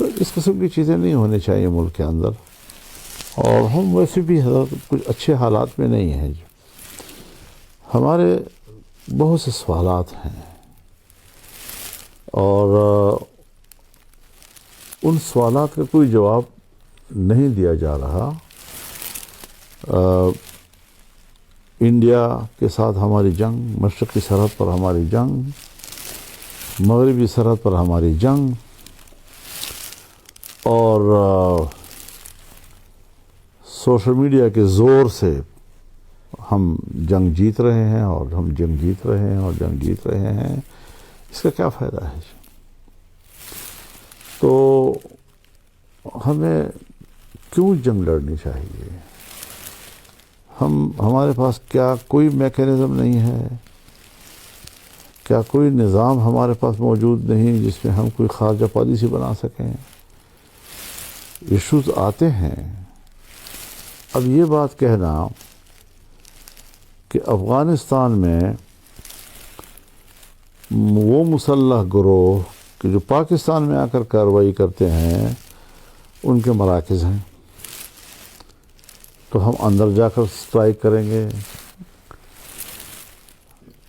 تو اس قسم کی چیزیں نہیں ہونی چاہیے ملک کے اندر. اور ہم ویسے بھی کچھ اچھے حالات میں نہیں ہیں. ہمارے بہت سے سوالات ہیں اور ان سوالات کا کوئی جواب نہیں دیا جا رہا. انڈیا کے ساتھ ہماری جنگ، مشرقی سرحد پر ہماری جنگ، مغربی سرحد پر ہماری جنگ، اور سوشل میڈیا کے زور سے ہم جنگ جیت رہے ہیں اور ہم جنگ جیت رہے ہیں اور جنگ جیت رہے ہیں. اس کا کیا فائدہ ہے؟ تو ہمیں کیوں جنگ لڑنی چاہیے؟ ہمارے پاس کیا کوئی میکینزم نہیں ہے؟ کیا کوئی نظام ہمارے پاس موجود نہیں جس میں ہم کوئی خارجہ پالیسی بنا سکیں؟ ایشوز آتے ہیں. اب یہ بات کہنا کہ افغانستان میں وہ مسلح گروہ کہ جو پاکستان میں آ کر کارروائی کرتے ہیں ان کے مراکز ہیں، تو ہم اندر جا کر سٹرائک کریں گے.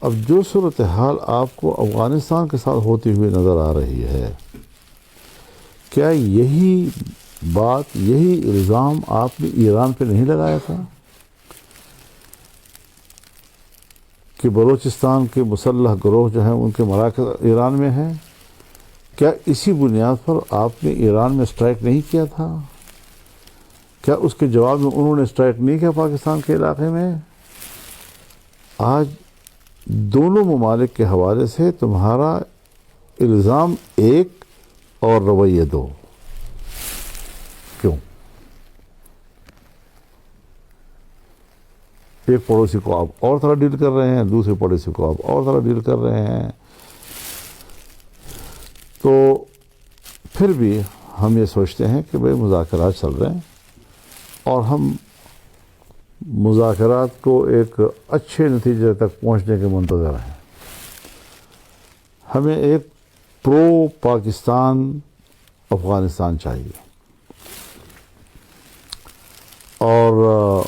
اب جو صورتحال آپ کو افغانستان کے ساتھ ہوتی ہوئی نظر آ رہی ہے، کیا یہی بات، یہی الزام آپ نے ایران پہ نہیں لگایا تھا کہ بلوچستان کے مسلح گروہ جو ہیں ان کے مراکز ایران میں ہیں؟ کیا اسی بنیاد پر آپ نے ایران میں اسٹرائک نہیں کیا تھا؟ کیا اس کے جواب میں انہوں نے اسٹرائک نہیں کیا پاکستان کے علاقے میں؟ آج دونوں ممالک کے حوالے سے تمہارا الزام ایک اور رویے دو. کیوں؟ ایک پڑوسی کو آپ اور طرح ڈیل کر رہے ہیں، دوسرے پڑوسی کو آپ اور طرح ڈیل کر رہے ہیں. تو پھر بھی ہم یہ سوچتے ہیں کہ بھئی مذاکرات چل رہے ہیں اور ہم مذاکرات کو ایک اچھے نتیجے تک پہنچنے کے منتظر ہیں. ہمیں ایک پرو پاکستان افغانستان چاہیے، اور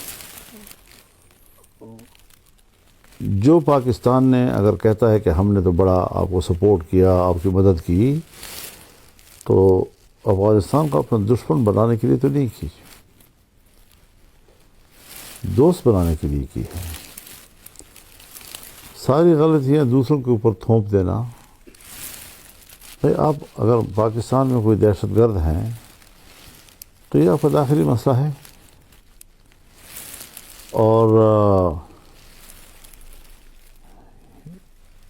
جو پاکستان نے اگر کہتا ہے کہ ہم نے تو بڑا آپ کو سپورٹ کیا، آپ کی مدد کی، تو افغانستان کو اپنا دشمن بنانے کے لیے تو نہیں کی، دوست بنانے کے لیے کی ہے. ساری غلطیاں دوسروں کے اوپر تھوپ دینا. بھائی آپ اگر پاکستان میں کوئی دہشت گرد ہیں تو یہ آپ کا داخلی مسئلہ ہے، اور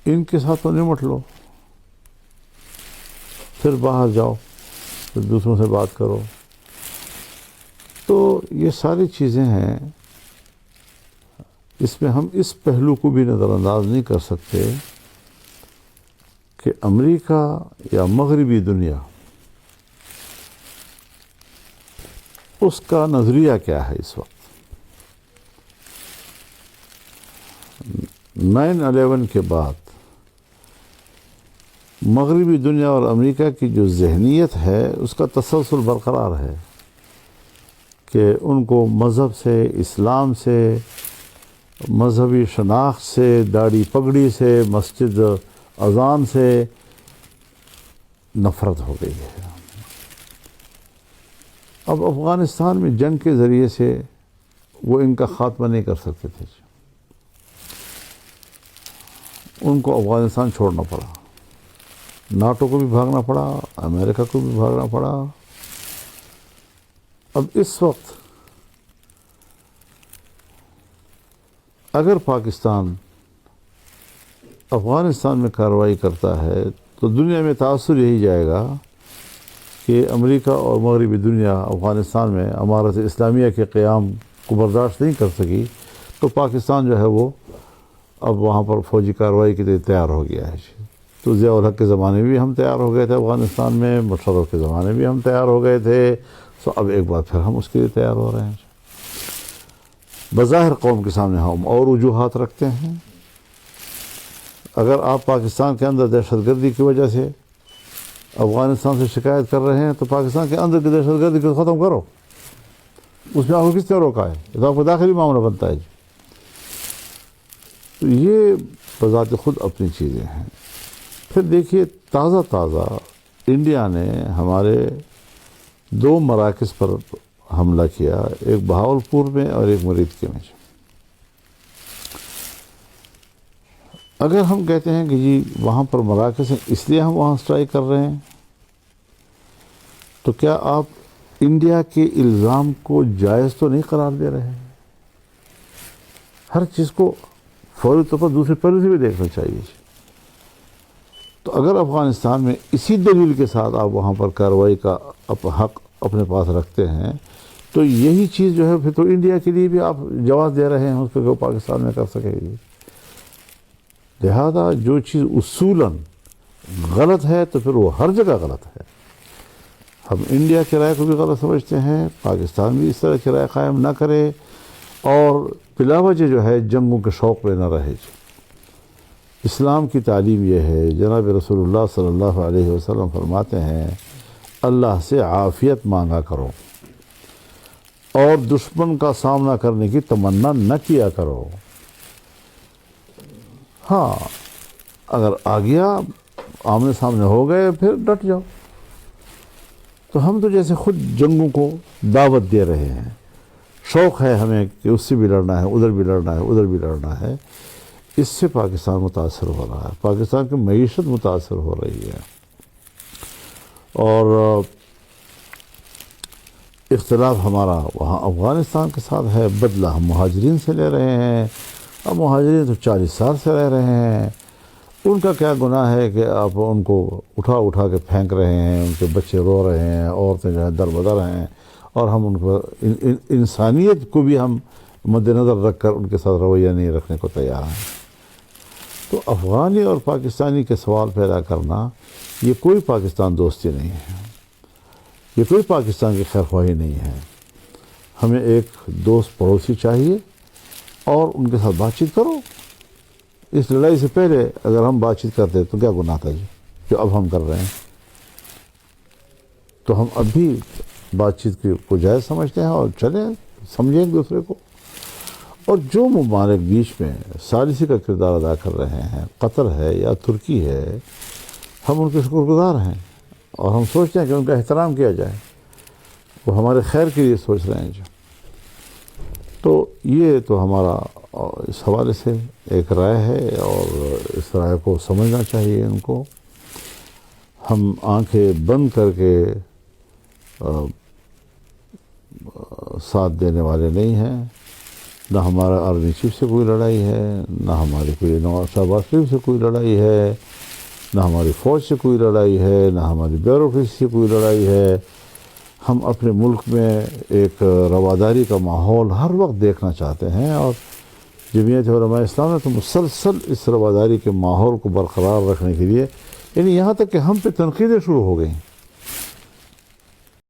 ان کے ساتھ تو نمٹ لو، پھر باہر جاؤ، پھر دوسروں سے بات کرو. تو یہ ساری چیزیں ہیں، اس میں ہم اس پہلو کو بھی نظر انداز نہیں کر سکتے کہ امریکہ یا مغربی دنیا اس کا نظریہ کیا ہے. اس وقت 9/11 کے بعد مغربی دنیا اور امریکہ کی جو ذہنیت ہے اس کا تسلسل برقرار ہے کہ ان کو مذہب سے، اسلام سے، مذہبی شناخت سے، داڑھی پگڑی سے، مسجد اذان سے نفرت ہو گئی ہے. اب افغانستان میں جنگ کے ذریعے سے وہ ان کا خاتمہ نہیں کر سکتے تھے، ان کو افغانستان چھوڑنا پڑا. ناٹو کو بھی بھاگنا پڑا، امریکہ کو بھی بھاگنا پڑا. اب اس وقت اگر پاکستان افغانستان میں کارروائی کرتا ہے تو دنیا میں تاثر یہی جائے گا کہ امریکہ اور مغربی دنیا افغانستان میں امارت اسلامیہ کے قیام کو برداشت نہیں کر سکی، تو پاکستان جو ہے وہ اب وہاں پر فوجی کارروائی کے لیے تیار ہو گیا ہے. تو ضیاء الحق کے زمانے میں بھی ہم تیار ہو گئے تھے افغانستان میں، مشرف کے زمانے میں بھی ہم تیار ہو گئے تھے. تو اب ایک بار پھر ہم اس کے لیے تیار ہو رہے ہیں. بظاہر قوم کے سامنے ہم اور وجوہات رکھتے ہیں. اگر آپ پاکستان کے اندر دہشت گردی کی وجہ سے افغانستان سے شکایت کر رہے ہیں تو پاکستان کے اندر کی دہشت گردی کو ختم کرو، اس میں آپ کو کس نے روکا ہے؟ یہ تو آپ کا داخلی معاملہ بنتا ہے جی۔ تو یہ بذات خود اپنی چیزیں ہیں۔ پھر دیکھیے تازہ انڈیا نے ہمارے 2 مراکز پر حملہ کیا، ایک بہاولپور میں اور ایک مریدکے میں۔ اگر ہم کہتے ہیں کہ جی وہاں پر مراکز ہیں اس لیے ہم وہاں سٹرائک کر رہے ہیں، تو کیا آپ انڈیا کے الزام کو جائز تو نہیں قرار دے رہے ہیں؟ ہر چیز کو فوری طور پر دوسرے پہلو سے بھی دیکھنا چاہیے۔ تو اگر افغانستان میں اسی دلیل کے ساتھ آپ وہاں پر کارروائی کا حق اپنے پاس رکھتے ہیں، تو یہی چیز جو ہے پھر تو انڈیا کے لیے بھی آپ جواز دے رہے ہیں اس پہ کہ وہ پاکستان میں کر سکے گی۔ لہذا جو چیز اصولاً غلط ہے تو پھر وہ ہر جگہ غلط ہے۔ ہم انڈیا کی رائے کو بھی غلط سمجھتے ہیں، پاکستان بھی اس طرح کی رائے قائم نہ کرے اور بلا وجہ جو ہے جنگوں کے شوق میں نہ رہے۔ اسلام کی تعلیم یہ ہے، جناب رسول اللہ صلی اللہ علیہ وسلم فرماتے ہیں اللہ سے عافیت مانگا کرو اور دشمن کا سامنا کرنے کی تمنا نہ کیا کرو۔ ہاں اگر آ گیا آمنے سامنے ہو گئے پھر ڈٹ جاؤ۔ تو ہم تو جیسے خود جنگوں کو دعوت دے رہے ہیں، شوق ہے ہمیں کہ اس سے بھی لڑنا ہے، ادھر بھی لڑنا ہے، ادھر بھی لڑنا ہے۔ اس سے پاکستان متاثر ہو رہا ہے، پاکستان کی معیشت متاثر ہو رہی ہے، اور اختلاف ہمارا وہاں افغانستان کے ساتھ ہے، بدلہ ہم مہاجرین سے لے رہے ہیں۔ اب مہاجرین تو 40 سال سے رہ رہے ہیں، ان کا کیا گناہ ہے کہ آپ ان کو اٹھا کے پھینک رہے ہیں، ان کے بچے رو رہے ہیں، عورتیں جو ہے دربدر ہیں، اور ہم ان کو انسانیت کو بھی ہم مد نظر رکھ کر ان کے ساتھ رویہ نہیں رکھنے کو تیار ہیں۔ تو افغانی اور پاکستانی کے سوال پیدا کرنا یہ کوئی پاکستان دوستی نہیں ہے، یہ کوئی پاکستان کی خیرخواہی نہیں ہے۔ ہمیں ایک دوست پڑوسی چاہیے اور ان کے ساتھ بات چیت کرو۔ اس لڑائی سے پہلے اگر ہم بات چیت کرتے تو کیا گناہ تھا جی جو اب ہم کر رہے ہیں؟ تو ہم اب بھی بات چیت کو جائز سمجھتے ہیں اور چلیں سمجھیں ایک دوسرے کو۔ اور جو ممالک بیچ میں ثالثی کا کردار ادا کر رہے ہیں، قطر ہے یا ترکی ہے، ہم ان کے شکر گزار ہیں اور ہم سوچتے ہیں کہ ان کا احترام کیا جائے، وہ ہمارے خیر کے لیے سوچ رہے ہیں جو۔ تو یہ تو ہمارا اس حوالے سے ایک رائے ہے اور اس رائے کو سمجھنا چاہیے ان کو۔ ہم آنکھیں بند کر کے ساتھ دینے والے نہیں ہیں، نہ ہمارا آرمی چیف سے کوئی لڑائی ہے، نہ ہماری کوئی نواز شہباز شریف سے کوئی لڑائی ہے، نہ ہماری فوج سے کوئی لڑائی ہے، نہ ہماری بیوروکریسی سے کوئی لڑائی ہے۔ ہم اپنے ملک میں ایک رواداری کا ماحول ہر وقت دیکھنا چاہتے ہیں، اور جمعیت علماء اسلام نے تو مسلسل اس رواداری کے ماحول کو برقرار رکھنے کے لیے، یعنی یہاں تک کہ ہم پہ تنقیدیں شروع ہو گئیں